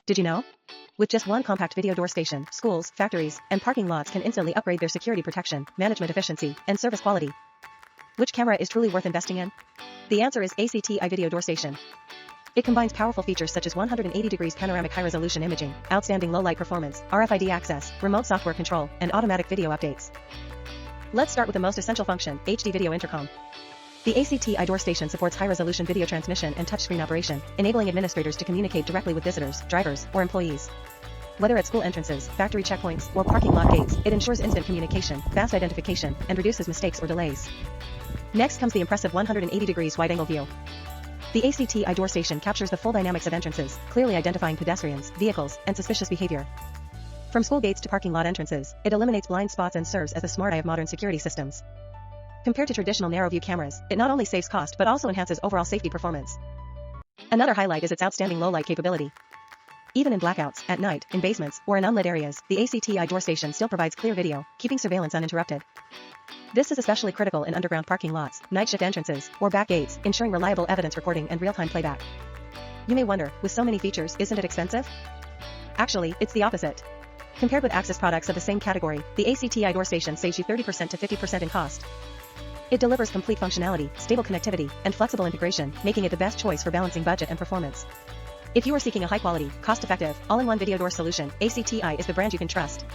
Did you know? With just one compact video door station, schools, factories, and parking lots can instantly upgrade their security protection, management efficiency, and service quality. Which camera is truly worth investing in? The answer is ACTi Video Door Station. It combines powerful features such as 180 degrees panoramic high-resolution imaging, outstanding low-light performance, RFID access, remote software control, and automatic video updates. Let's start with the most essential function, HD Video Intercom. The ACTi Door Station supports high-resolution video transmission and touchscreen operation, enabling administrators to communicate directly with visitors, drivers, or employees. Whether at school entrances, factory checkpoints, or parking lot gates, it ensures instant communication, fast identification, and reduces mistakes or delays. Next comes the impressive 180 degrees wide-angle view. The ACTi Door Station captures the full dynamics of entrances, clearly identifying pedestrians, vehicles, and suspicious behavior. From school gates to parking lot entrances, it eliminates blind spots and serves as the smart eye of modern security systems. Compared to traditional narrow-view cameras, it not only saves cost but also enhances overall safety performance. Another highlight is its outstanding low-light capability. Even in blackouts, at night, in basements, or in unlit areas, the ACTi Door Station still provides clear video, keeping surveillance uninterrupted. This is especially critical in underground parking lots, night shift entrances, or back gates, ensuring reliable evidence recording and real-time playback. You may wonder, with so many features, isn't it expensive? Actually, it's the opposite. Compared with access products of the same category, the ACTi Door Station saves you 30% to 50% in cost. It delivers complete functionality, stable connectivity, and flexible integration, making it the best choice for balancing budget and performance. If you are seeking a high-quality, cost-effective, all-in-one video door solution, ACTi is the brand you can trust.